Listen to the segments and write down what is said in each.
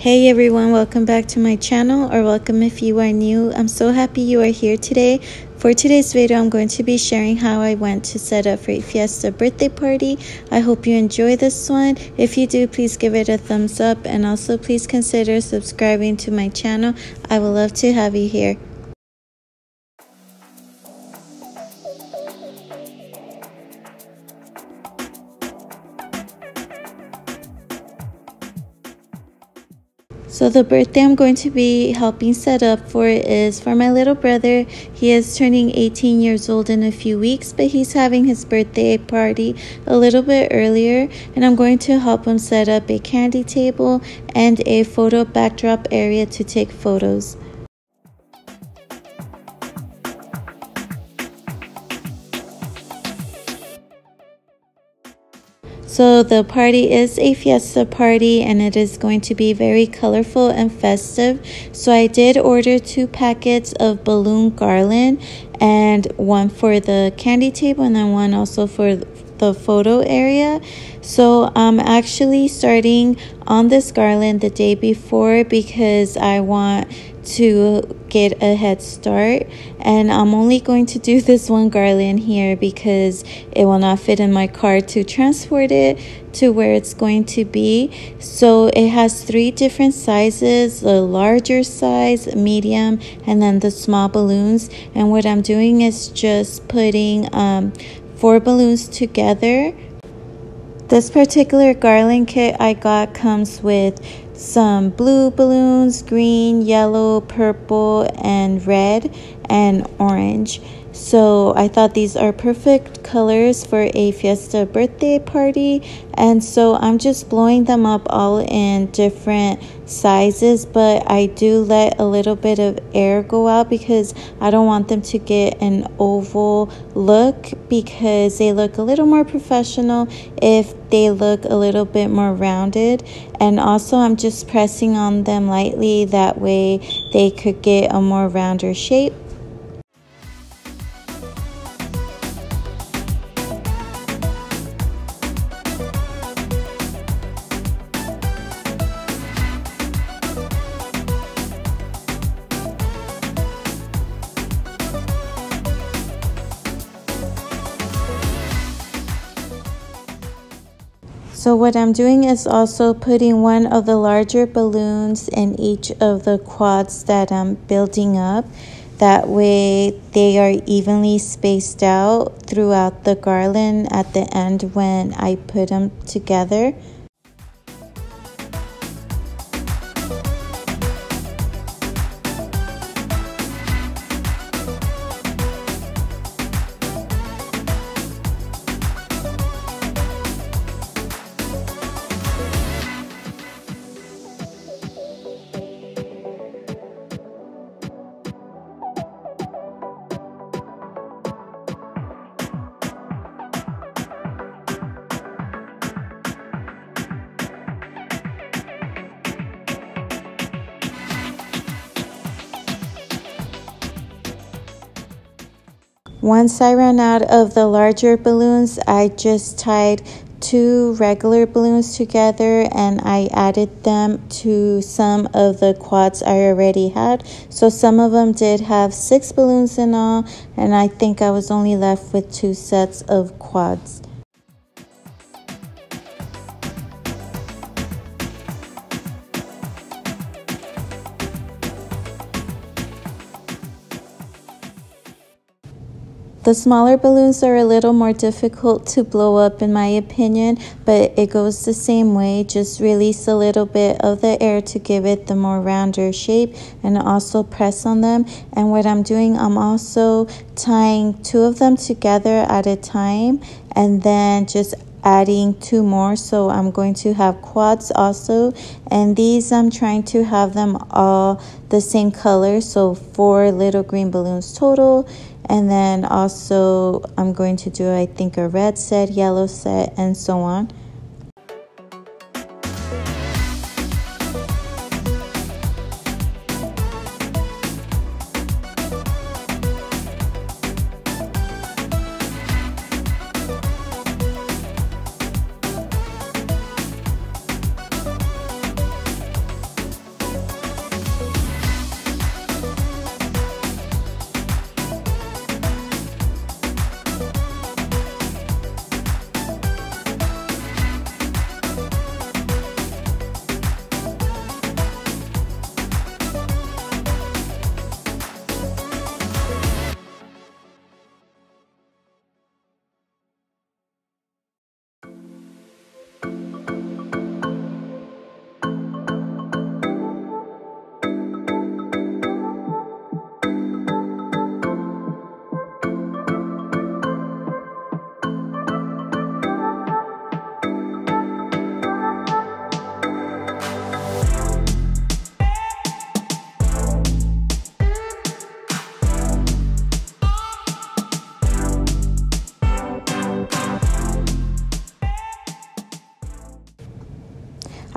Hey everyone, welcome back to my channel, or welcome if you are new. I'm so happy you are here today. For today's video, I'm going to be sharing how I went to set up for a Fiesta birthday party. I hope you enjoy this one. If you do, please give it a thumbs up, and also please consider subscribing to my channel. I would love to have you here. So the birthday I'm going to be helping set up for is for my little brother. He is turning 18 years old in a few weeks, but he's having his birthday party a little bit earlier, and I'm going to help him set up a candy table and a photo backdrop area to take photos. So the party is a Fiesta party, and it is going to be very colorful and festive. So I did order 2 packets of balloon Garland, and one for the candy table and then one also for the photo area. So I'm actually starting on this Garland the day before because I want to get a head start, and I'm only going to do this one Garland here because it will not fit in my car to transport it to where it's going to be. So it has 3 different sizes: the larger size, medium, and then the small balloons. And what I'm doing is just putting 4 balloons together. This particular Garland kit I got comes with some blue balloons, green, yellow, purple, and red, and orange. So I thought these are perfect colors for a Fiesta birthday party, and so I'm just blowing them up all in different sizes, but I do let a little bit of air go out because I don't want them to get an oval look, because they look a little more professional if they look a little bit more rounded. And also I'm just pressing on them lightly, that way they could get a more rounder shape. So what I'm doing is also putting one of the larger balloons in each of the quads that I'm building up. That way they are evenly spaced out throughout the Garland at the end when I put them together. Once I ran out of the larger balloons, I just tied 2 regular balloons together and I added them to some of the quads I already had. So some of them did have 6 balloons in all, and I think I was only left with 2 sets of quads. The smaller balloons are a little more difficult to blow up in my opinion, but it goes the same way. Just release a little bit of the air to give it the more rounder shape, and also press on them. And what I'm doing, I'm also tying 2 of them together at a time and then just adding 2 more. So I'm going to have quads also, and these I'm trying to have them all the same color, so 4 little green balloons total. And then also I'm going to do, I think, a red set, yellow set, and so on.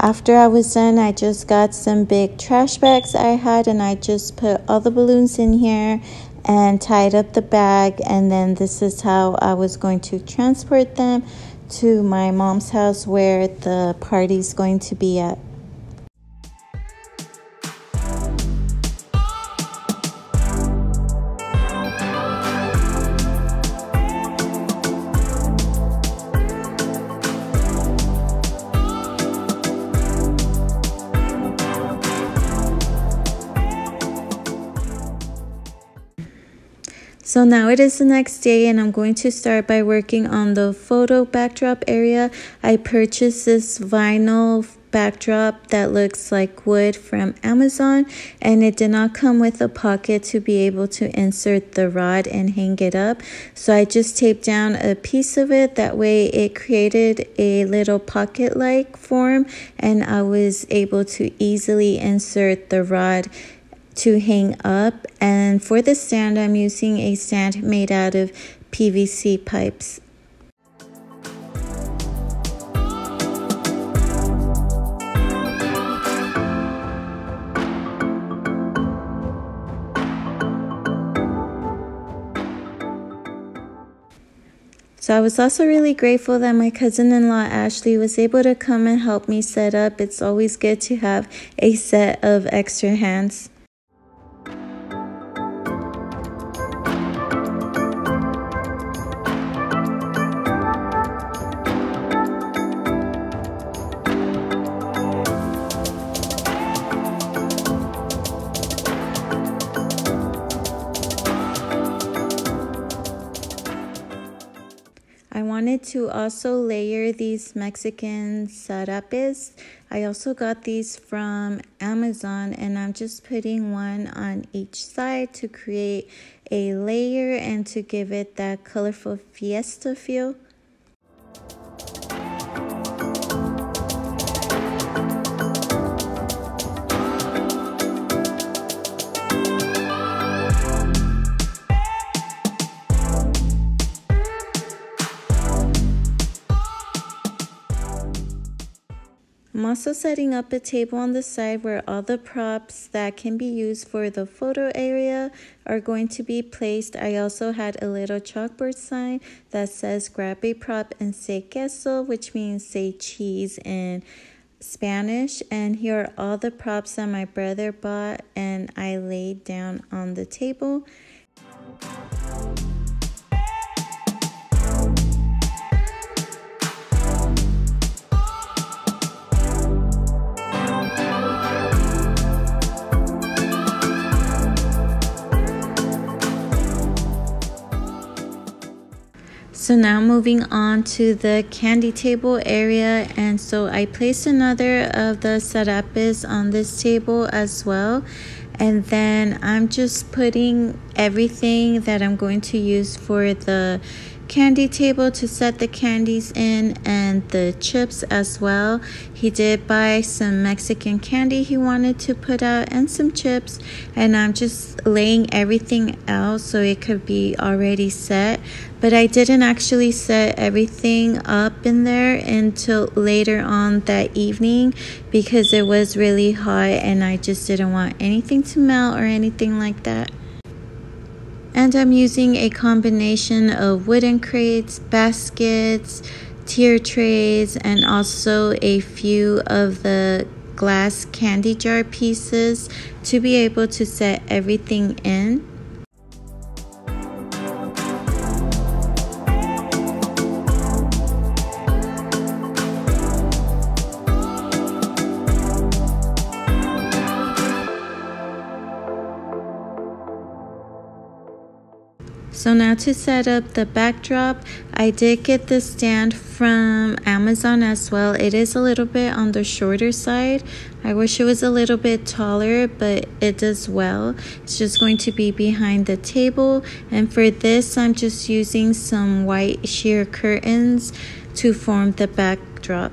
after I was done, I just got some big trash bags I had, and I just put all the balloons in here and tied up the bag, and then this is how I was going to transport them to my mom's house where the party's going to be at. So now it is the next day, and I'm going to start by working on the photo backdrop area. I purchased this vinyl backdrop that looks like wood from Amazon, and it did not come with a pocket to be able to insert the rod and hang it up. So I just taped down a piece of it. That way it created a little pocket-like form, and I was able to easily insert the rod to hang up. And for the stand, I'm using a stand made out of PVC pipes. So I was also really grateful that my cousin-in-law Ashley was able to come and help me set up. It's always good to have a set of extra hands. I wanted to also layer these Mexican sarapes. I also got these from Amazon, and I'm just putting one on each side to create a layer and to give it that colorful fiesta feel. I'm also setting up a table on the side where all the props that can be used for the photo area are going to be placed. I also had a little chalkboard sign that says grab a prop and say queso, which means say cheese in Spanish. And here are all the props that my brother bought and I laid down on the table. So now moving on to the candy table area, and so I placed another of the sarapes on this table as well, and then I'm just putting everything that I'm going to use for the candy table to set the candies in, and the chips as well. He did buy some Mexican candy he wanted to put out and some chips, and I'm just laying everything out so it could be already set. But I didn't actually set everything up in there until later on that evening because it was really hot and I just didn't want anything to melt or anything like that. And I'm using a combination of wooden crates, baskets, tier trays, and also a few of the glass candy jar pieces to be able to set everything in. So now to set up the backdrop, I did get the stand from Amazon as well. It is a little bit on the shorter side. I wish it was a little bit taller, but it does well. It's just going to be behind the table. And for this, I'm just using some white sheer curtains to form the backdrop.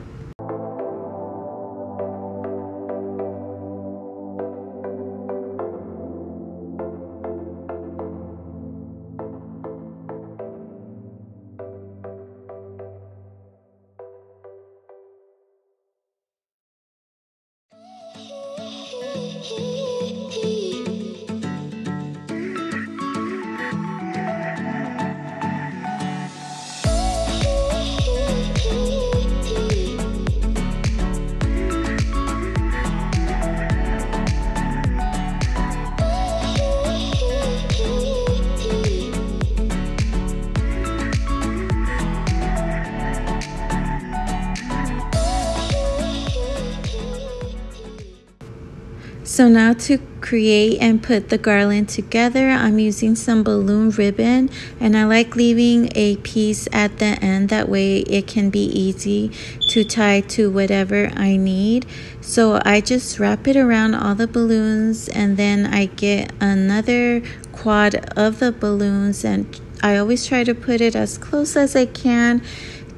So now to create and put the garland together, I'm using some balloon ribbon, and I like leaving a piece at the end, that way it can be easy to tie to whatever I need. So I just wrap it around all the balloons, and then I get another quad of the balloons, and I always try to put it as close as I can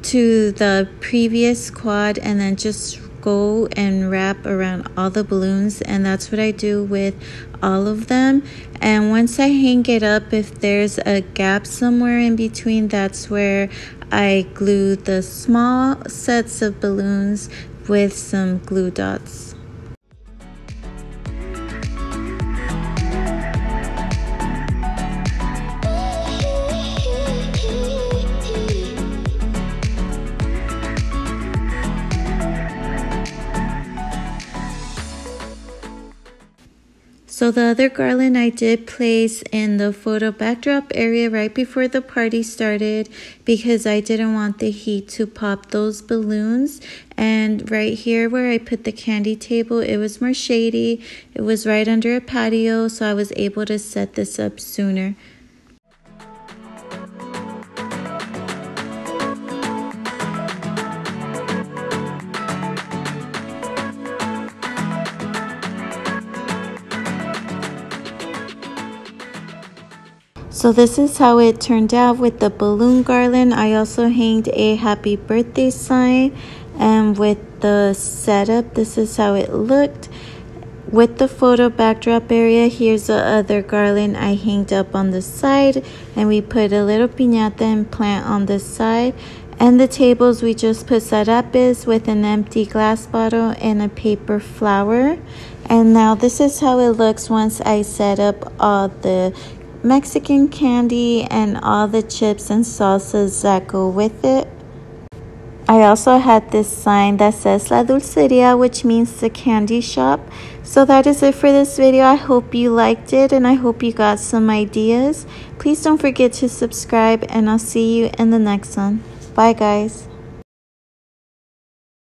to the previous quad, and then just go and wrap around all the balloons. And that's what I do with all of them. And once I hang it up, if there's a gap somewhere in between, that's where I glue the small sets of balloons with some glue dots. So the other garland I did place in the photo backdrop area right before the party started, because I didn't want the heat to pop those balloons. And right here where I put the candy table, it was more shady. It was right under a patio, so I was able to set this up sooner. So this is how it turned out with the balloon garland. I also hanged a happy birthday sign, and with the setup, this is how it looked. With the photo backdrop area, here's the other garland I hanged up on the side, and we put a little piñata and plant on the side. And the tables, we just put serapes with an empty glass bottle and a paper flower. And now this is how it looks once I set up all the Mexican candy and all the chips and salsas that go with it. I also had this sign that says La Dulceria, which means the candy shop. So that is it for this video. I hope you liked it, and I hope you got some ideas. Please don't forget to subscribe, and I'll see you in the next one. Bye guys.